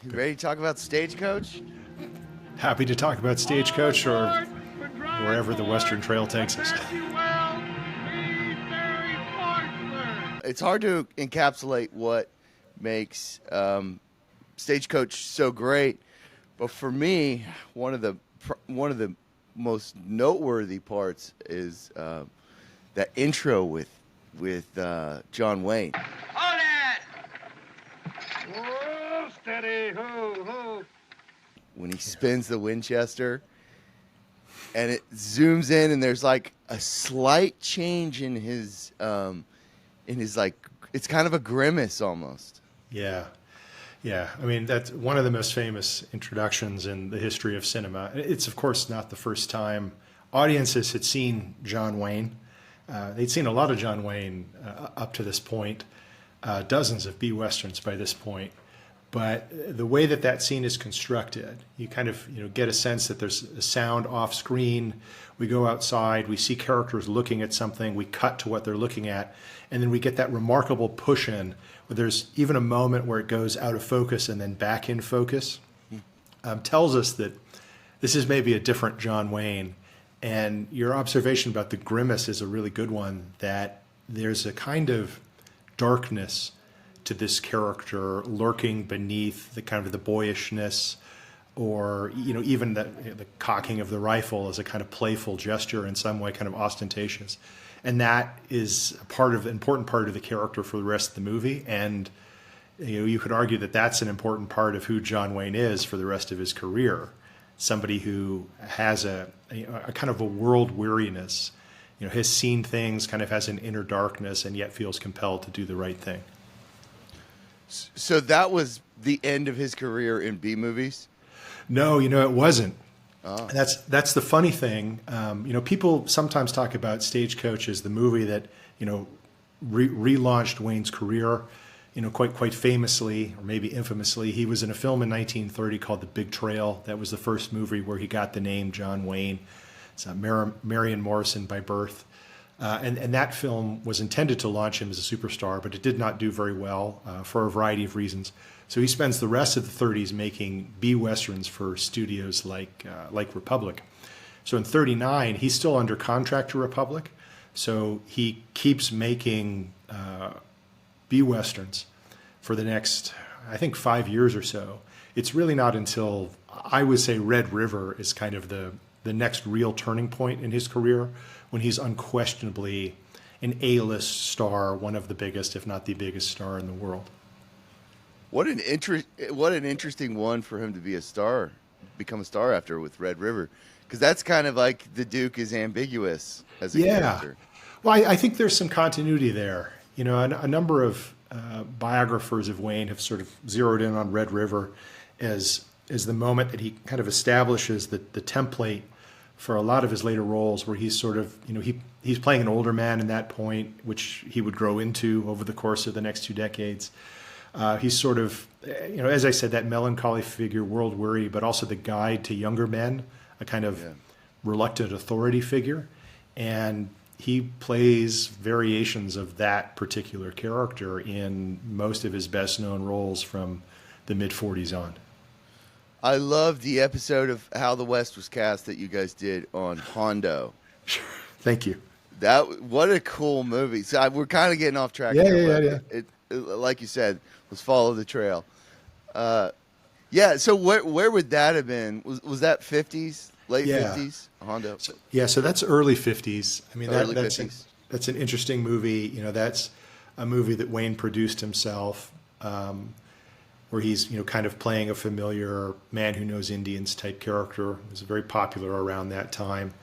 You ready to talk about Stagecoach? Happy to talk about Stagecoach or wherever the Western Trail takes us. It's hard to encapsulate what makes Stagecoach so great, but for me, one of the most noteworthy parts is that intro with John Wayne. Hold it! Whoa, steady, ho, ho. When he spins the Winchester and it zooms in and there's like a slight change in his like, it's kind of a grimace almost. Yeah. I mean, that's one of the most famous introductions in the history of cinema. It's, of course, not the first time audiences had seen John Wayne. They'd seen a lot of John Wayne up to this point, dozens of B-Westerns by this point. But the way that scene is constructed, you kind of get a sense that there's a sound off screen. We go outside, we see characters looking at something, we cut to what they're looking at, and then we get that remarkable push in where there's even a moment where it goes out of focus and then back in focus. Tells us that this is maybe a different John Wayne. And your observation about the grimace is a really good one, that there's a kind of darkness to this character lurking beneath the kind of the boyishness, or even the cocking of the rifle as a kind of playful gesture, in some way kind of ostentatious, and that is an important part of the character for the rest of the movie. And you could argue that that's an important part of who John Wayne is for the rest of his career. Somebody who has a kind of a world weariness, has seen things, kind of has an inner darkness, and yet feels compelled to do the right thing. So that was the end of his career in B movies? No, it wasn't. Oh. That's the funny thing. People sometimes talk about Stagecoach as the movie that relaunched Wayne's career. Quite famously, or maybe infamously, he was in a film in 1930 called The Big Trail. That was the first movie where he got the name John Wayne. It's Marion Morrison by birth. And that film was intended to launch him as a superstar, but it did not do very well for a variety of reasons. So he spends the rest of the 30s making B-Westerns for studios like Republic. So in 39, he's still under contract to Republic. So he keeps making B-Westerns for the next, I think, 5 years or so. It's really not until, I would say, Red River is kind of the next real turning point in his career, when he's unquestionably an A-list star, one of the biggest, if not the biggest star in the world. What an interesting one for him to become a star after with Red River, because that's kind of like the Duke is ambiguous as a character. Well, I think there's some continuity there. A number of biographers of Wayne have sort of zeroed in on Red River as the moment that he kind of establishes the template for a lot of his later roles, where he's sort of, he's playing an older man in that point, which he would grow into over the course of the next 2 decades. He's sort of, as I said, that melancholy figure, world weary, but also the guide to younger men, a kind of reluctant authority figure. And he plays variations of that particular character in most of his best known roles from the mid-40s on. I love the episode of How the West Was Cast that you guys did on Hondo. Sure. Thank you. What a cool movie. So we're kind of getting off track. Yeah. It, like you said, was follow the trail. So where would that have been? Was that 50s, late 50s, Hondo? So that's early 50s. I mean, early 50s. That's an interesting movie. That's a movie that Wayne produced himself, where he's kind of playing a familiar man who knows Indians type character. It was very popular around that time.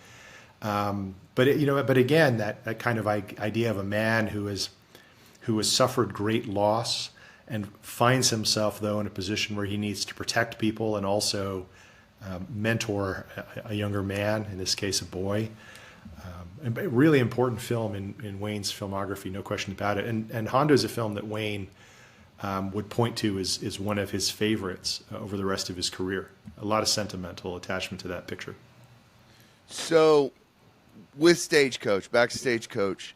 But again, that kind of idea of a man who has suffered great loss and finds himself, though, in a position where he needs to protect people and also mentor a younger man, in this case a boy. A really important film in Wayne's filmography, no question about it. And Hondo is a film that Wayne would point to as one of his favorites over the rest of his career. A lot of sentimental attachment to that picture. So, with Stagecoach, back to Stagecoach,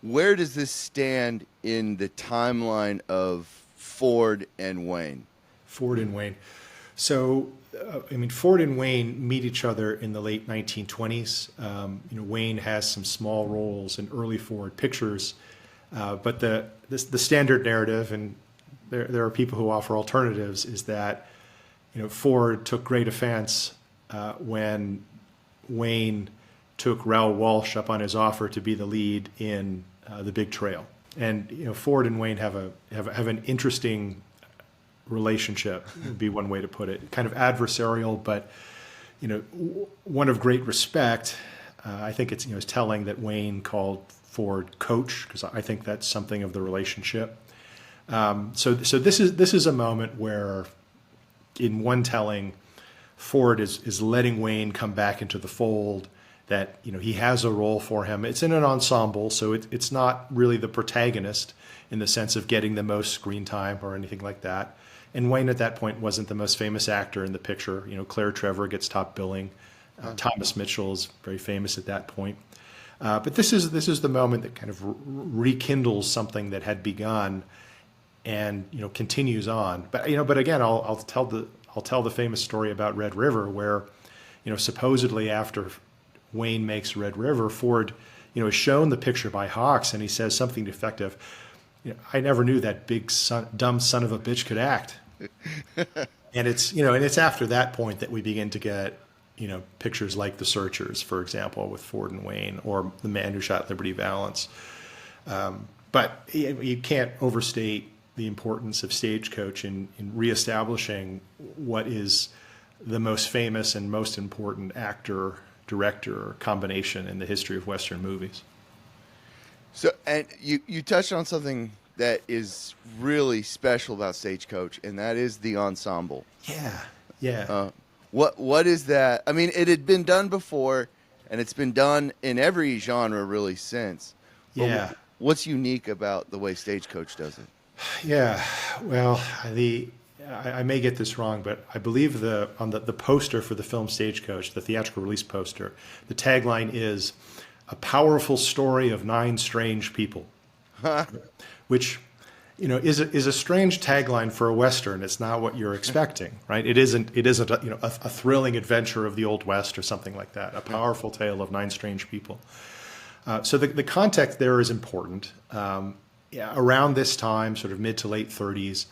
where does this stand in the timeline of Ford and Wayne? Ford and Wayne. So, Ford and Wayne meet each other in the late 1920s. Wayne has some small roles in early Ford pictures, but the standard narrative, and there are people who offer alternatives, is that Ford took great offense when Wayne took Raoul Walsh up on his offer to be the lead in The Big Trail. And Ford and Wayne have an interesting relationship, would be one way to put it. Kind of adversarial, but one of great respect. I think it's telling that Wayne called Ford Coach, because I think that's something of the relationship. So this is a moment where, in one telling, Ford is letting Wayne come back into the fold, that he has a role for him. It's in an ensemble, so it's not really the protagonist in the sense of getting the most screen time or anything like that. And Wayne at that point wasn't the most famous actor in the picture. Claire Trevor gets top billing. Thomas Mitchell is very famous at that point. But this is the moment that kind of rekindles something that had begun, and continues on. But again, I'll tell the famous story about Red River, where supposedly after Wayne makes Red River, Ford is shown the picture by Hawks, and he says something to the effect of, I never knew that big dumb son of a bitch could act. And it's after that point that we begin to get pictures like The Searchers, for example, with Ford and Wayne, or The Man Who Shot Liberty Valance. But you can't overstate the importance of Stagecoach in reestablishing what is the most famous and most important actor-director combination in the history of Western movies. So, and you touched on something that is really special about Stagecoach, and that is the ensemble. Yeah. What is that? I mean, it had been done before, and it's been done in every genre really since. Yeah. What's unique about the way Stagecoach does it? Yeah. Well, I may get this wrong, but I believe on the poster for the film Stagecoach, the theatrical release poster, the tagline is "A powerful story of 9 strange people," which is a strange tagline for a Western. It's not what you're expecting, right? It isn't a thrilling adventure of the Old West or something like that. A powerful tale of 9 strange people. So the context there is important. Around this time, sort of mid to late 30s,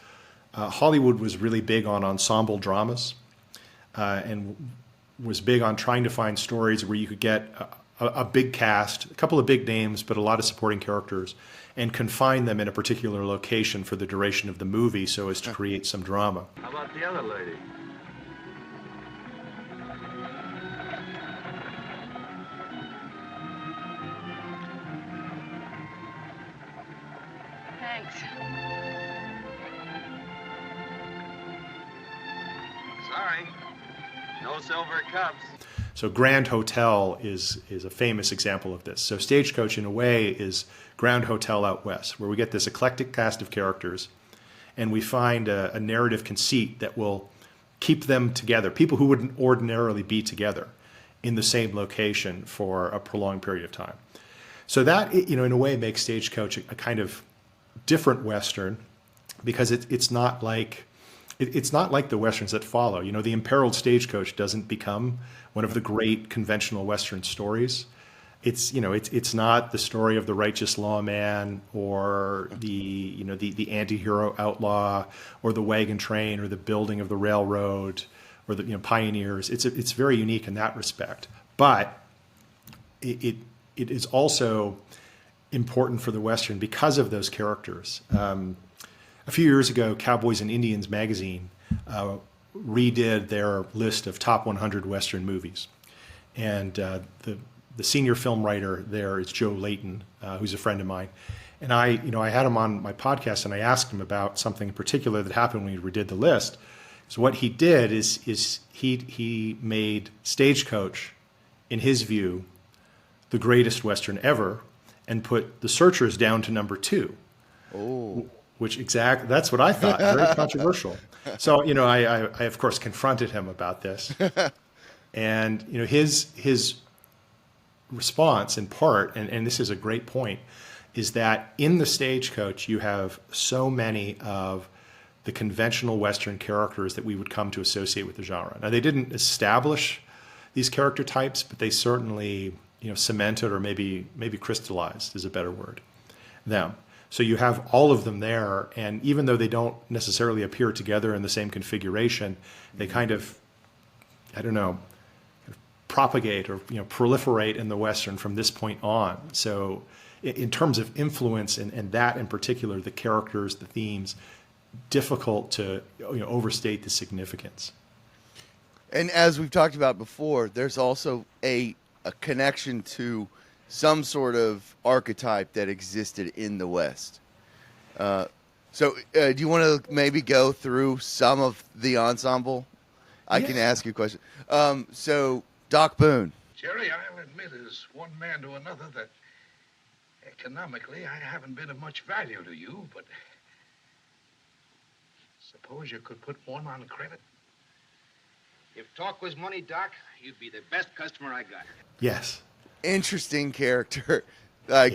Hollywood was really big on ensemble dramas, and was big on trying to find stories where you could get a big cast, a couple of big names, but a lot of supporting characters, and confine them in a particular location for the duration of the movie so as to create some drama. How about the other lady? Thanks. Sorry. No silver cups. So Grand Hotel is a famous example of this. So Stagecoach, in a way, is Grand Hotel out west, where we get this eclectic cast of characters, and we find a narrative conceit that will keep them together, people who wouldn't ordinarily be together in the same location for a prolonged period of time. So that, in a way, makes Stagecoach a kind of different Western, because it's not like the Westerns that follow. The Imperiled Stagecoach doesn't become one of the great conventional Western stories. It's not the story of the righteous lawman, or the anti-hero outlaw, or the wagon train, or the building of the railroad, or the pioneers. It's very unique in that respect. But it is also important for the Western because of those characters. A few years ago, Cowboys and Indians magazine redid their list of top 100 Western movies. And the senior film writer there is Joe Layton, who's a friend of mine. And I had him on my podcast, and I asked him about something in particular that happened when he redid the list. So what he did is he made Stagecoach, in his view, the greatest Western ever, and put The Searchers down to number 2. Oh. That's what I thought. Very controversial. So, I of course confronted him about this. And, his response, in part, and this is a great point, is that in the Stagecoach you have so many of the conventional Western characters that we would come to associate with the genre. Now, they didn't establish these character types, but they certainly, cemented, or maybe crystallized is a better word, them. So you have all of them there, and even though they don't necessarily appear together in the same configuration, they kind of, propagate or proliferate in the Western from this point on. So in terms of influence, and that in particular, the characters, the themes, difficult to overstate the significance. And as we've talked about before, there's also a connection to some sort of archetype that existed in the West. Do you want to maybe go through some of the ensemble? I can ask you a question. So Doc Boone. Jerry, I'll admit as one man to another that economically I haven't been of much value to you, but suppose you could put one on credit? If talk was money, Doc, you'd be the best customer I got. Yes. Interesting character. I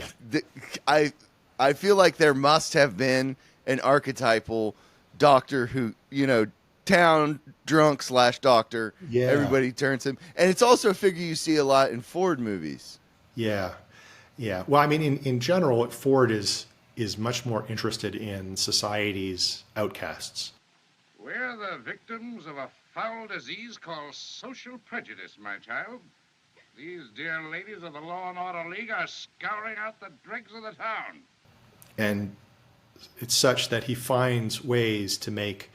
feel like there must have been an archetypal doctor who, town drunk / doctor. Yeah. Everybody turns him. And it's also a figure you see a lot in Ford movies. Yeah. Yeah. Well, I mean, in general, Ford is much more interested in society's outcasts. We're the victims of a foul disease called social prejudice, my child. These dear ladies of the Law and Order League are scouring out the dregs of the town. And it's such that he finds ways to make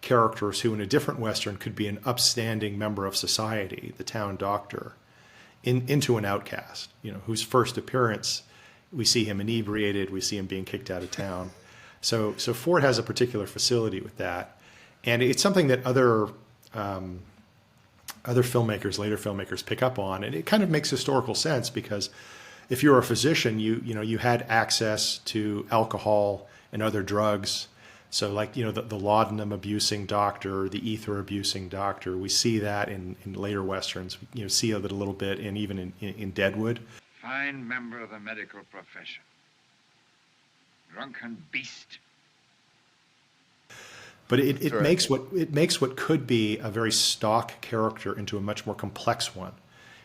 characters who in a different Western could be an upstanding member of society, the town doctor, into an outcast, whose first appearance, we see him inebriated, we see him being kicked out of town. So Ford has a particular facility with that. And it's something that other filmmakers, later filmmakers, pick up on, and it kind of makes historical sense because if you're a physician, you had access to alcohol and other drugs. So like the laudanum abusing doctor, the ether abusing doctor, we see that in later westerns. See it a little bit, and even in Deadwood. Fine member of the medical profession. Drunken beast. But it makes what could be a very stock character into a much more complex one.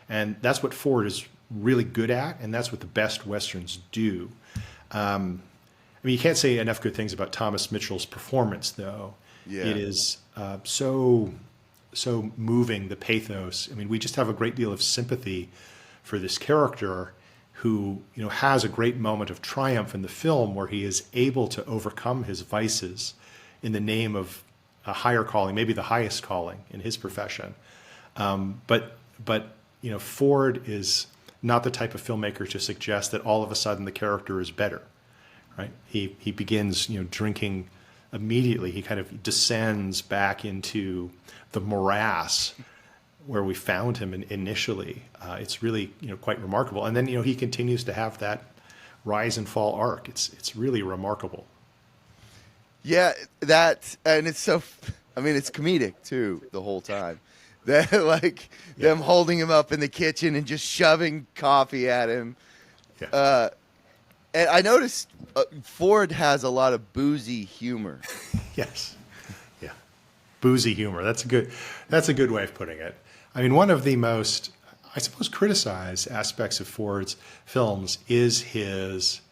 And that's what Ford is really good at, and that's what the best Westerns do. I mean, you can't say enough good things about Thomas Mitchell's performance, though. Yeah. It is so moving, the pathos. I mean, we just have a great deal of sympathy for this character who, has a great moment of triumph in the film where he is able to overcome his vices in the name of a higher calling, maybe the highest calling in his profession. But Ford is not the type of filmmaker to suggest that all of a sudden the character is better, right? He begins, drinking immediately. He kind of descends back into the morass where we found him initially. It's really, quite remarkable. And then, he continues to have that rise and fall arc. It's really remarkable. Yeah, and it's so, it's comedic too the whole time. That them holding him up in the kitchen and just shoving coffee at him. Yeah. And I noticed Ford has a lot of boozy humor. Yes. Yeah. Boozy humor. That's a good way of putting it. I mean, one of the most, I suppose, criticized aspects of Ford's films is his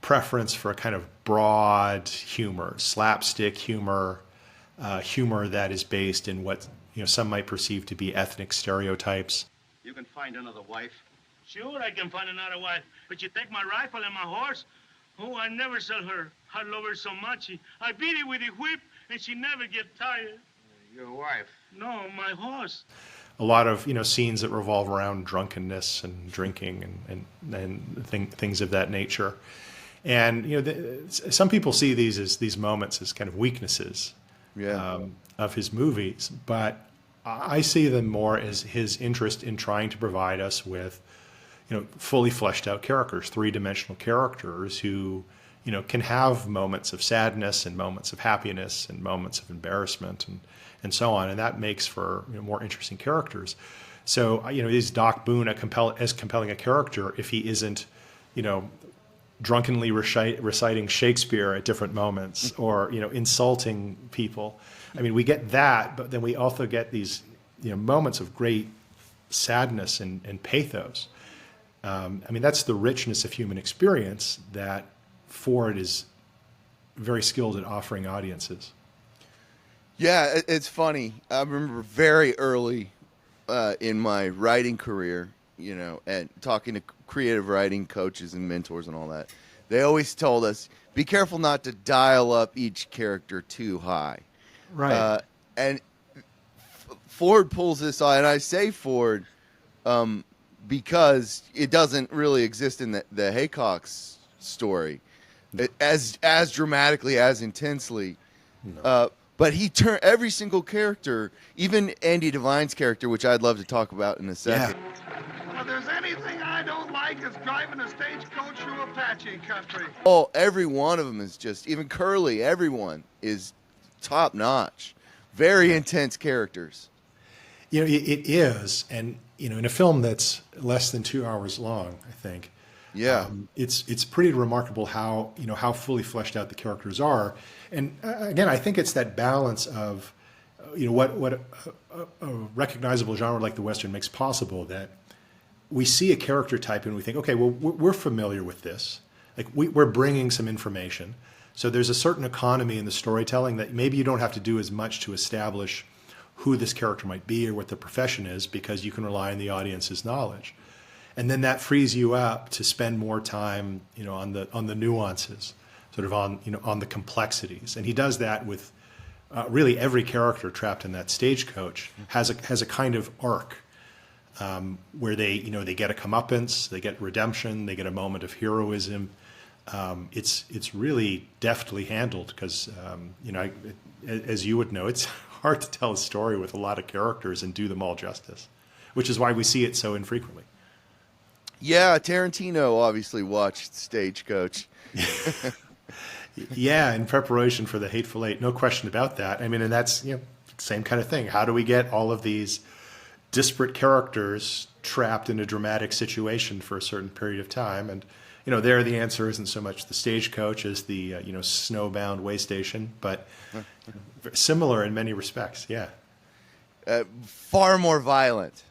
preference for a kind of broad humor, slapstick humor, humor that is based in what some might perceive to be ethnic stereotypes. You can find another wife. Sure, I can find another wife, but you take my rifle and my horse? Oh, I never sell her. I love her so much. I beat it with a whip, and she never get tired. Your wife? No, my horse. A lot of scenes that revolve around drunkenness and drinking and things of that nature. And some people see these moments as kind of weaknesses of his movies, but I see them more as his interest in trying to provide us with fully fleshed out characters, three-dimensional characters who can have moments of sadness and moments of happiness and moments of embarrassment and so on, and that makes for more interesting characters. So is Doc Boone as compelling a character if he isn't drunkenly reciting Shakespeare at different moments, or insulting people. I mean, we get that, but then we also get these moments of great sadness and pathos. I mean, that's the richness of human experience that Ford is very skilled at offering audiences. Yeah, it's funny. I remember very early in my writing career, and talking to creative writing coaches and mentors and all that, they always told us, be careful not to dial up each character too high. Right. And Ford pulls this on, and I say Ford because it doesn't really exist in the Haycox story as dramatically, as intensely. No. But he turned every single character, even Andy Devine's character, which I'd love to talk about in a second. Well, if there's anything I don't like, it's driving a stagecoach through Apache country. Oh, every one of them is just, even Curly, everyone is top notch. Very intense characters. It is, and in a film that's less than 2 hours long, I think. Yeah, it's pretty remarkable how how fully fleshed out the characters are, and again, I think it's that balance of what a recognizable genre like the Western makes possible, that we see a character type and we think, okay, well, we're familiar with this, like we're bringing some information, so there's a certain economy in the storytelling that maybe you don't have to do as much to establish who this character might be or what the profession is, because you can rely on the audience's knowledge. And then that frees you up to spend more time, on the nuances, sort of on the complexities. And he does that with really every character trapped in that stagecoach has a kind of arc where they get a comeuppance, they get redemption, they get a moment of heroism. It's really deftly handled because as you would know, it's hard to tell a story with a lot of characters and do them all justice, which is why we see it so infrequently. Yeah, Tarantino obviously watched Stagecoach. Yeah, in preparation for The Hateful Eight, no question about that. I mean, and that's same kind of thing. How do we get all of these disparate characters trapped in a dramatic situation for a certain period of time? And there the answer isn't so much the stagecoach as the snowbound way station, but similar in many respects. Yeah, Far more violent.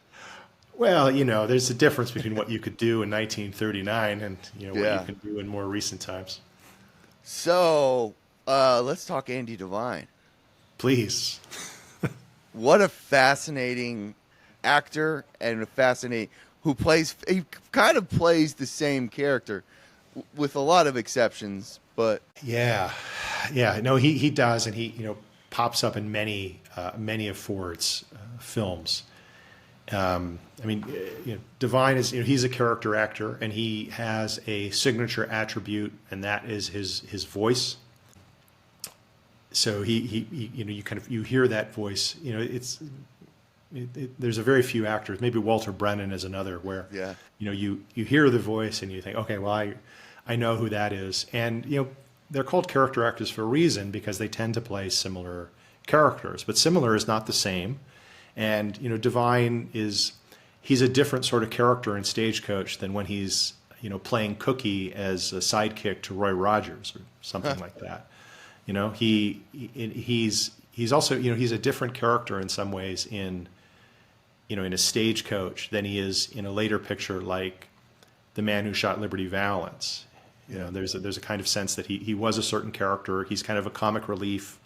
Well, there's a difference between what you could do in 1939 and what you can do in more recent times. So let's talk Andy Devine. Please. What a fascinating actor, and he kind of plays the same character with a lot of exceptions, but yeah, no, he does, and he pops up in many of Ford's films. I mean, Devine is, he's a character actor, and he has a signature attribute, and that is his voice. So you hear that voice. There's a very few actors. Maybe Walter Brennan is another where you hear the voice and you think, okay, well, I know who that is, and they're called character actors for a reason, because they tend to play similar characters, but similar is not the same. And Devine he's a different sort of character in Stagecoach than when he's playing Cookie as a sidekick to Roy Rogers or something like that. He's also he's a different character in some ways in a Stagecoach than he is in a later picture like The Man Who Shot Liberty Valance. There's a kind of sense that he was a certain character. He's kind of a comic relief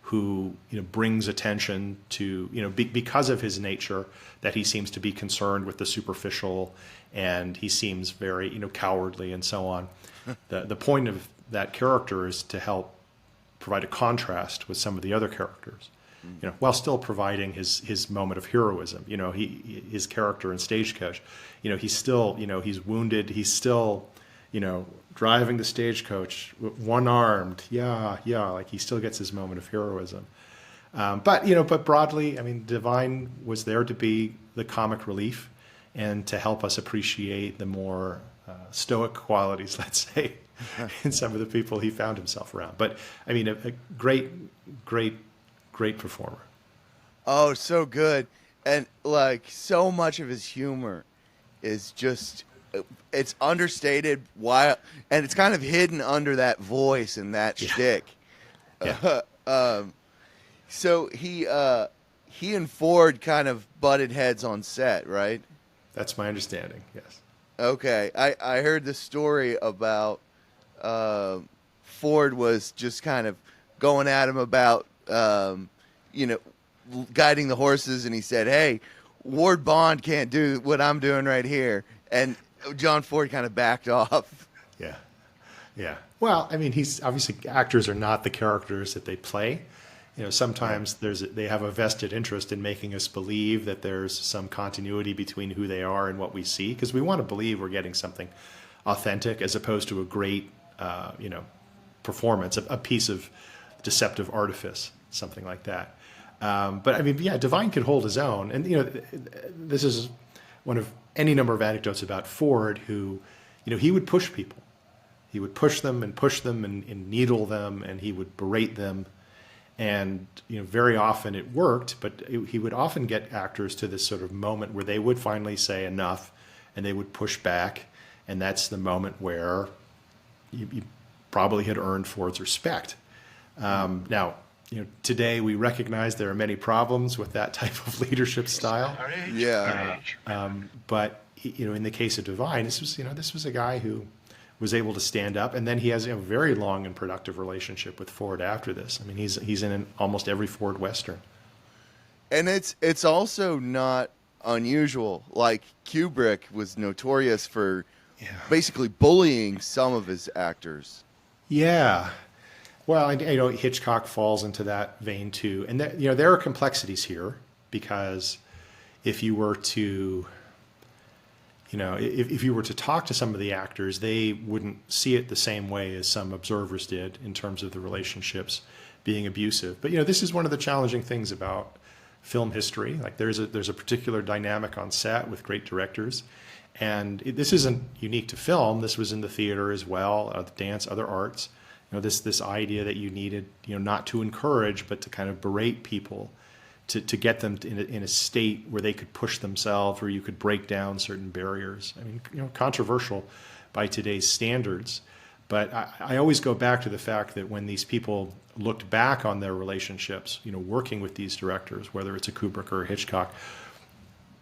who brings attention to because of his nature, that he seems to be concerned with the superficial, and he seems very cowardly and so on. The point of that character is to help provide a contrast with some of the other characters, while still providing his moment of heroism. His character in Stagecoach, he's still he's wounded, he's still driving the stagecoach, one-armed, like he still gets his moment of heroism. But broadly, I mean, Devine was there to be the comic relief and to help us appreciate the more stoic qualities, let's say, in some of the people he found himself around. But I mean, a great performer. Oh, so good. And like so much of his humor is just it's understated why, and it's kind of hidden under that voice and that shtick. Yeah. So he and Ford kind of butted heads on set, right? That's my understanding. Yes. Okay, I heard the story about Ford was just kind of going at him about guiding the horses, and he said, "Hey, Ward Bond can't do what I'm doing right here," and John Ford kind of backed off. Yeah. Yeah. Well, I mean, he's obviously actors are not the characters that they play. Sometimes they have a vested interest in making us believe that there's some continuity between who they are and what we see, because we want to believe we're getting something authentic as opposed to a great, performance, a piece of deceptive artifice, something like that. But I mean, yeah, Devine could hold his own, and this is one of any number of anecdotes about Ford, who, he would push people, he would push them and needle them, and he would berate them. And very often it worked, but he would often get actors to this sort of moment where they would finally say enough, and they would push back, and that's the moment where you probably had earned Ford's respect. Now, today we recognize there are many problems with that type of leadership style. Yeah. But in the case of Devine, this was a guy who was able to stand up, and then he has a very long and productive relationship with Ford after this. I mean, he's in almost every Ford Western. And it's also not unusual. Like, Kubrick was notorious for basically bullying some of his actors. Yeah. Well, Hitchcock falls into that vein too. And there are complexities here, because if you were to if you were to talk to some of the actors, they wouldn't see it the same way as some observers did in terms of the relationships being abusive. But this is one of the challenging things about film history. Like, there's a particular dynamic on set with great directors, and this isn't unique to film. This was in the theater as well, the dance, other arts. This idea that you needed not to encourage, but to kind of berate people, to get them in a state where they could push themselves, where you could break down certain barriers. I mean, controversial by today's standards, but I always go back to the fact that when these people looked back on their relationships, working with these directors, whether it's a Kubrick or a Hitchcock,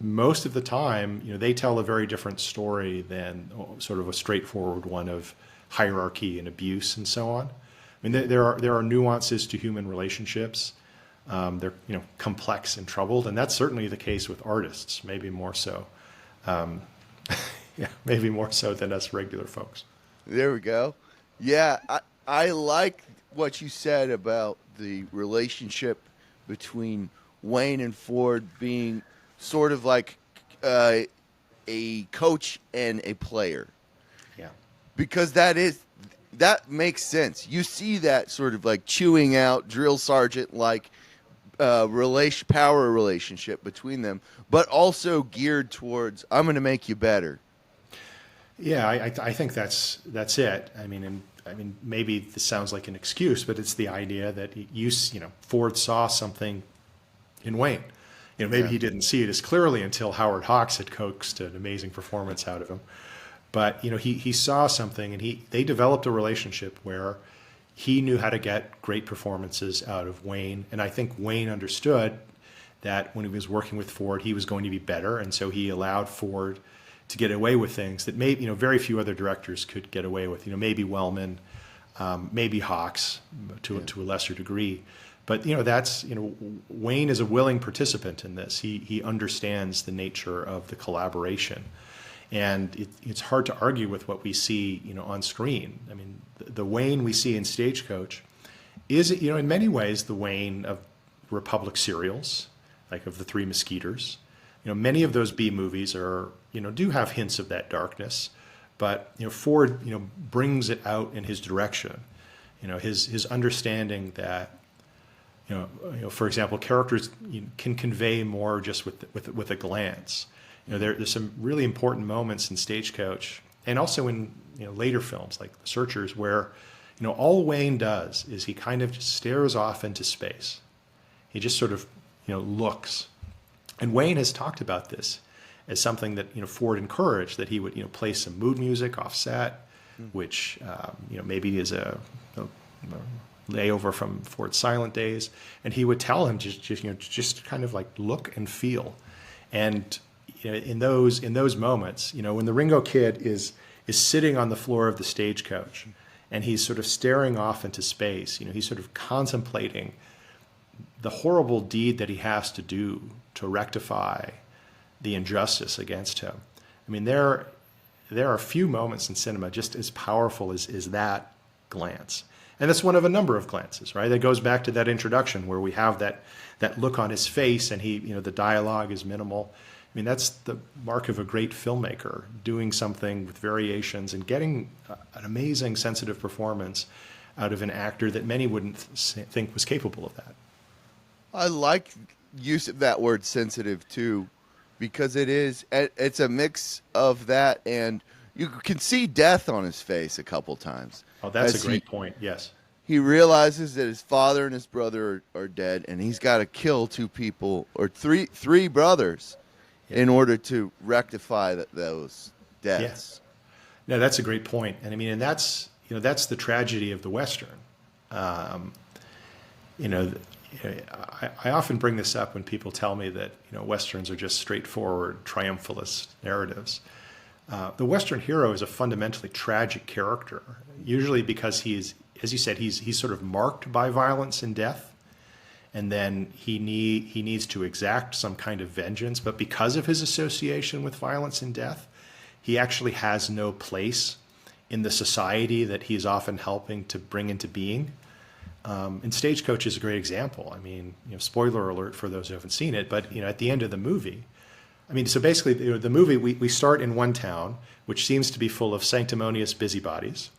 most of the time, they tell a very different story than sort of a straightforward one of hierarchy and abuse and so on. I mean, there are nuances to human relationships. They're complex and troubled, and that's certainly the case with artists, maybe more so. Maybe more so than us regular folks. There we go. Yeah, I like what you said about the relationship between Wayne and Ford being sort of like a coach and a player. Yeah. Because that makes sense. You see that sort of like chewing out drill sergeant like power relationship between them, but also geared towards, I'm going to make you better. Yeah, I think that's it. I mean, maybe this sounds like an excuse, but it's the idea that Ford saw something in Wayne. Maybe he didn't see it as clearly until Howard Hawks had coaxed an amazing performance out of him. But he saw something, and they developed a relationship where he knew how to get great performances out of Wayne. And I think Wayne understood that when he was working with Ford, he was going to be better. And so he allowed Ford to get away with things that maybe, very few other directors could get away with. Maybe Wellman, maybe Hawks to a lesser degree. But, that's, Wayne is a willing participant in this. He understands the nature of the collaboration. And it's hard to argue with what we see, on screen. I mean, the Wayne we see in Stagecoach is, in many ways, the Wayne of Republic serials, like of the Three Musketeers. Many of those B movies are, do have hints of that darkness, but Ford, brings it out in his direction. His understanding that, for example, characters can convey more just with a glance. There's some really important moments in Stagecoach, and also in later films like The Searchers, where all Wayne does is he kind of just stares off into space. He just sort of looks. And Wayne has talked about this, as something that Ford encouraged, that he would play some mood music off set, which maybe is a layover from Ford's silent days, and he would tell him just kind of like look and feel, and in those moments, when the Ringo Kid is sitting on the floor of the stagecoach, and he's sort of staring off into space, he's sort of contemplating the horrible deed that he has to do to rectify the injustice against him. I mean, there are few moments in cinema just as powerful as that glance. And that's one of a number of glances, right? That goes back to that introduction where we have that look on his face, and the dialogue is minimal. I mean, that's the mark of a great filmmaker, doing something with variations and getting an amazing sensitive performance out of an actor that many wouldn't think was capable of that. I like use of that word sensitive too, because it's a mix of that, and you can see death on his face a couple times. Oh, that's a great point. Yes. He realizes that his father and his brother are dead, and he's got to kill two people or three brothers in order to rectify those deaths. Yeah. No, that's a great point. And I mean, and that's the tragedy of the Western. I often bring this up when people tell me that Westerns are just straightforward triumphalist narratives. The Western hero is a fundamentally tragic character, usually because he's, as you said, he's sort of marked by violence and death, and then he needs to exact some kind of vengeance. But because of his association with violence and death, he actually has no place in the society that he's often helping to bring into being. And Stagecoach is a great example. I mean, spoiler alert for those who haven't seen it, but at the end of the movie, I mean, so basically the movie, we start in one town, which seems to be full of sanctimonious busybodies.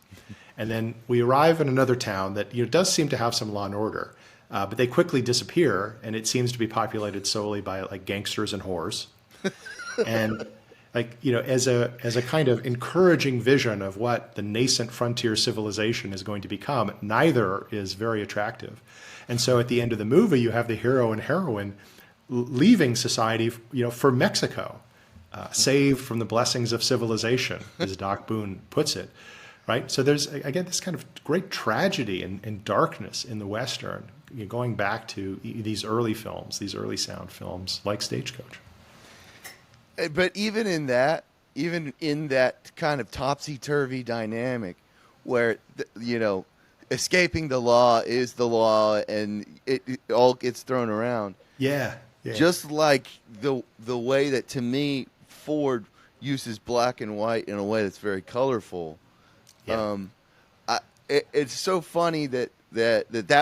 And then we arrive in another town that does seem to have some law and order, but they quickly disappear, and it seems to be populated solely by like gangsters and whores. And as a kind of encouraging vision of what the nascent frontier civilization is going to become, neither is very attractive. And so at the end of the movie, you have the hero and heroine leaving society, for Mexico, saved from the blessings of civilization, as Doc Boone puts it, right? So there's, again, this kind of great tragedy and darkness in the Western, going back to these early films, these early sound films like Stagecoach. But even in that kind of topsy-turvy dynamic where, escaping the law is the law and it all gets thrown around. Yeah. Just like the way that, to me, Ford uses black and white in a way that's very colorful. Yeah. It's so funny that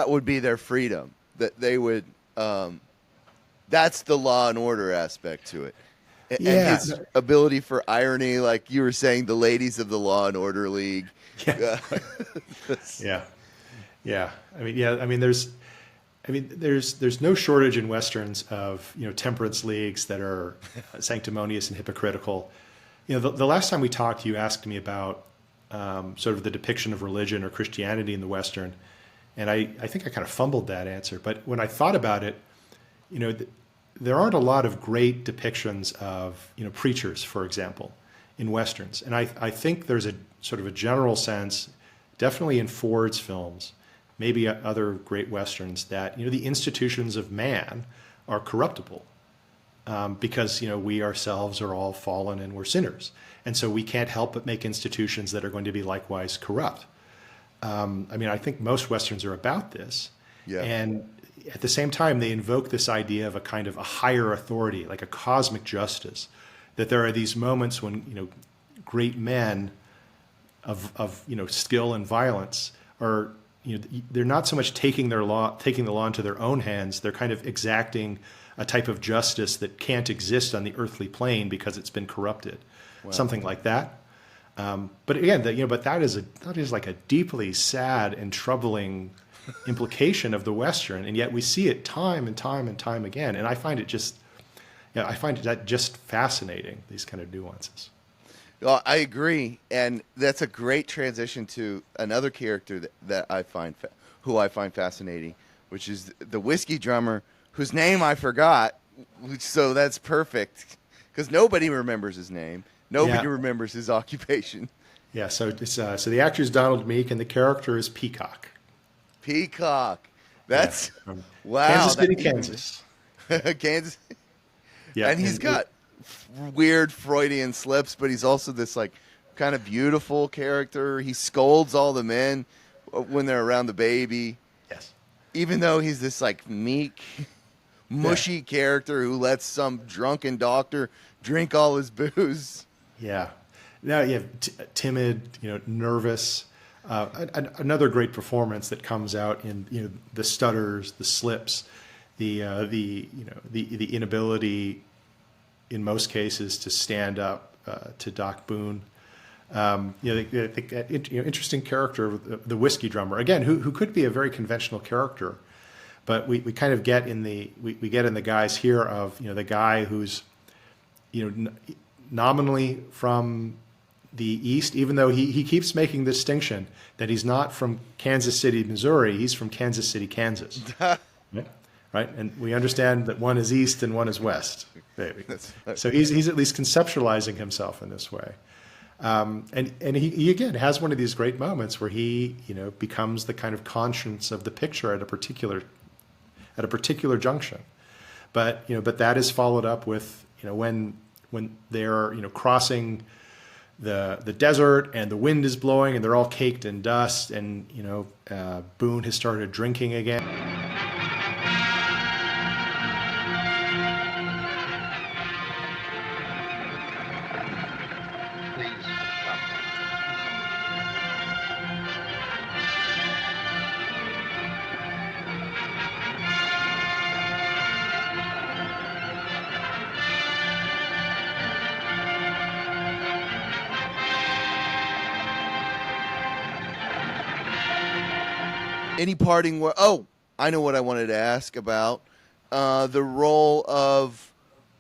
would be their freedom, that they would. That's the law and order aspect to it. And his ability for irony, like you were saying, the ladies of the Law and Order League. Yeah. There's no shortage in Westerns of temperance leagues that are sanctimonious and hypocritical. The last time we talked, you asked me about sort of the depiction of religion or Christianity in the Western, and I think I kind of fumbled that answer. But when I thought about it, there aren't a lot of great depictions of preachers, for example, in Westerns, and I think there's a sort of a general sense, definitely in Ford's films, maybe other great Westerns, that the institutions of man are corruptible, because we ourselves are all fallen and we're sinners, and so we can't help but make institutions that are going to be likewise corrupt. I think most Westerns are about this, and at the same time they invoke this idea of a kind of a higher authority, like a cosmic justice, that there are these moments when great men of skill and violence are. They're not so much taking the law into their own hands. They're kind of exacting a type of justice that can't exist on the earthly plane because it's been corrupted, something like that. But again, that is like a deeply sad and troubling implication of the Western, and yet we see it time and time and time again. And I find it just fascinating, these kind of nuances. Well, I agree, and that's a great transition to another character that I find fascinating, which is the whiskey drummer, whose name I forgot. So that's perfect, because nobody remembers his name. Nobody Yeah. remembers his occupation. Yeah, so so the actor is Donald Meek, and the character is Peacock. Peacock. That's From wow. Kansas City, that even- Kansas. Kansas. Yeah, And he's got weird Freudian slips, but he's also this like kind of beautiful character. He scolds all the men when they're around the baby, yes. even though he's this like meek, mushy character who lets some drunken doctor drink all his booze. Yeah. Now you have timid, nervous. Another great performance that comes out in the stutters, the slips, the inability in most cases to stand up to Doc Boone. Interesting character of the whiskey drummer again, who could be a very conventional character, but we kind of get in the we get in the guise here of the guy who's nominally from the East, even though he keeps making the distinction that he's not from Kansas City, Missouri, he's from Kansas City, Kansas. Right? And we understand that one is East and one is West, baby. So he's at least conceptualizing himself in this way. And he again has one of these great moments where he becomes the kind of conscience of the picture at a particular junction. But that is followed up with when they're crossing the desert and the wind is blowing and they're all caked in dust and Boone has started drinking again. Please, Any parting word? Oh, I know what I wanted to ask about. The role of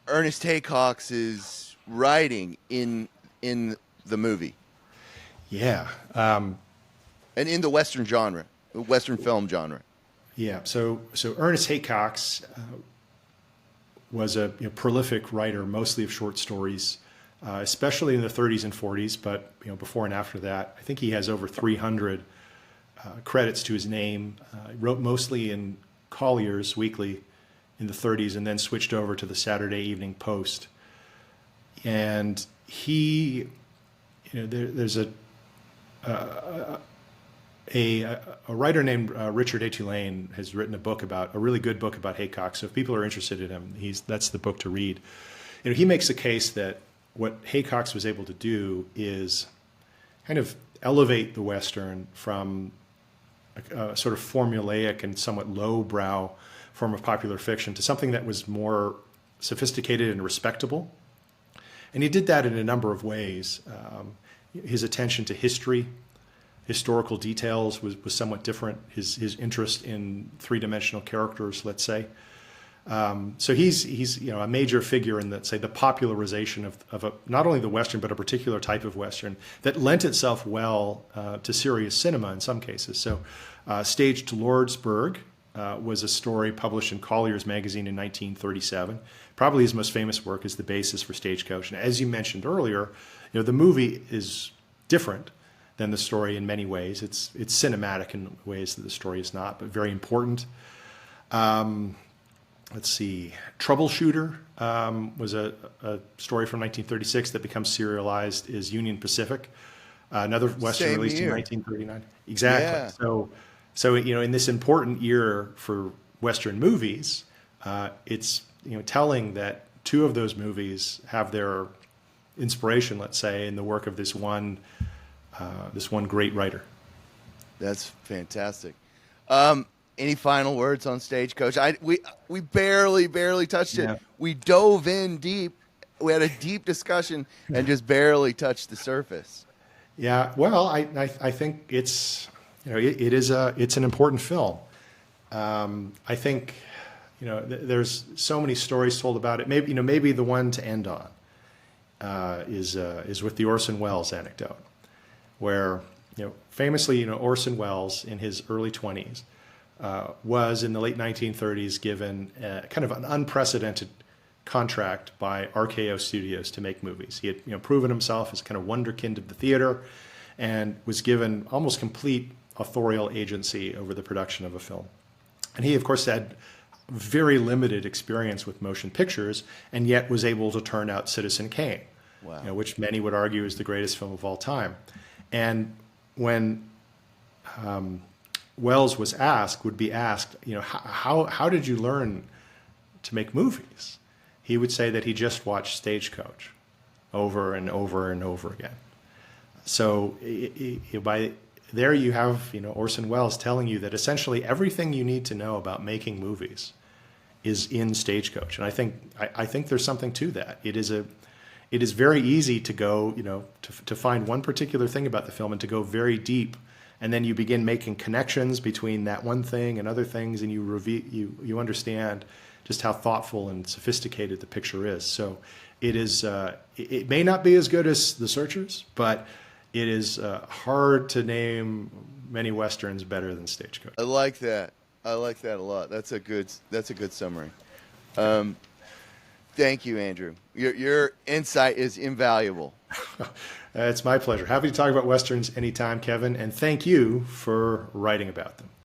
Ernest Haycox's writing in the movie Yeah. and in the Western genre, the Western film genre. Yeah. So Ernest Haycox was a prolific writer, mostly of short stories, especially in the 30s and 40s. But before and after that, I think he has over 300 credits to his name. He wrote mostly in Collier's Weekly in the 30s, and then switched over to the Saturday Evening Post. And he, there's a writer named Richard A. Tulane has written a really good book about Haycox. So if people are interested in him, that's the book to read. He makes the case that what Haycox was able to do is kind of elevate the Western from a sort of formulaic and somewhat lowbrow form of popular fiction to something that was more sophisticated and respectable. And he did that in a number of ways. His attention to historical details was somewhat different. His interest in three-dimensional characters, let's say. So he's a major figure in the popularization of not only the Western but a particular type of Western that lent itself well to serious cinema in some cases. So Staged to Lordsburg was a story published in Collier's magazine in 1937. Probably his most famous work is the basis for Stagecoach. And as you mentioned earlier, the movie is different than the story in many ways. It's cinematic in ways that the story is not, but very important. Let's see, Troubleshooter was a story from 1936 that becomes serialized is Union Pacific, another Western Same released year. in 1939. Exactly. Yeah. So in this important year for Western movies, it's telling that two of those movies have their inspiration, let's say, in the work of this one great writer. That's fantastic. Any final words on Stagecoach? We barely touched it. Yeah. We dove in deep. We had a deep discussion and just barely touched the surface. Yeah, well, I think it's it's an important film. I think there's so many stories told about it. Maybe the one to end on is with the Orson Welles anecdote, where famously Orson Welles in his early 20s was in the late 1930s given kind of an unprecedented contract by RKO Studios to make movies. He had proven himself as kind of wonderkind of the theater and was given almost complete authorial agency over the production of a film. And he, of course, had very limited experience with motion pictures and yet was able to turn out Citizen Kane, Wow. which many would argue is the greatest film of all time. And when Wells would be asked, how did you learn to make movies? He would say that he just watched Stagecoach over and over and over again. So by there you have Orson Welles telling you that essentially everything you need to know about making movies is in Stagecoach, and I think there's something to that. It is very easy to go to find one particular thing about the film and to go very deep, and then you begin making connections between that one thing and other things, and you understand just how thoughtful and sophisticated the picture is. So it is. It may not be as good as The Searchers, but it is hard to name many westerns better than Stagecoach. I like that. I like that a lot. That's a good summary. Thank you, Andrew. Your insight is invaluable. It's my pleasure. Happy to talk about westerns anytime, Kevin, and thank you for writing about them.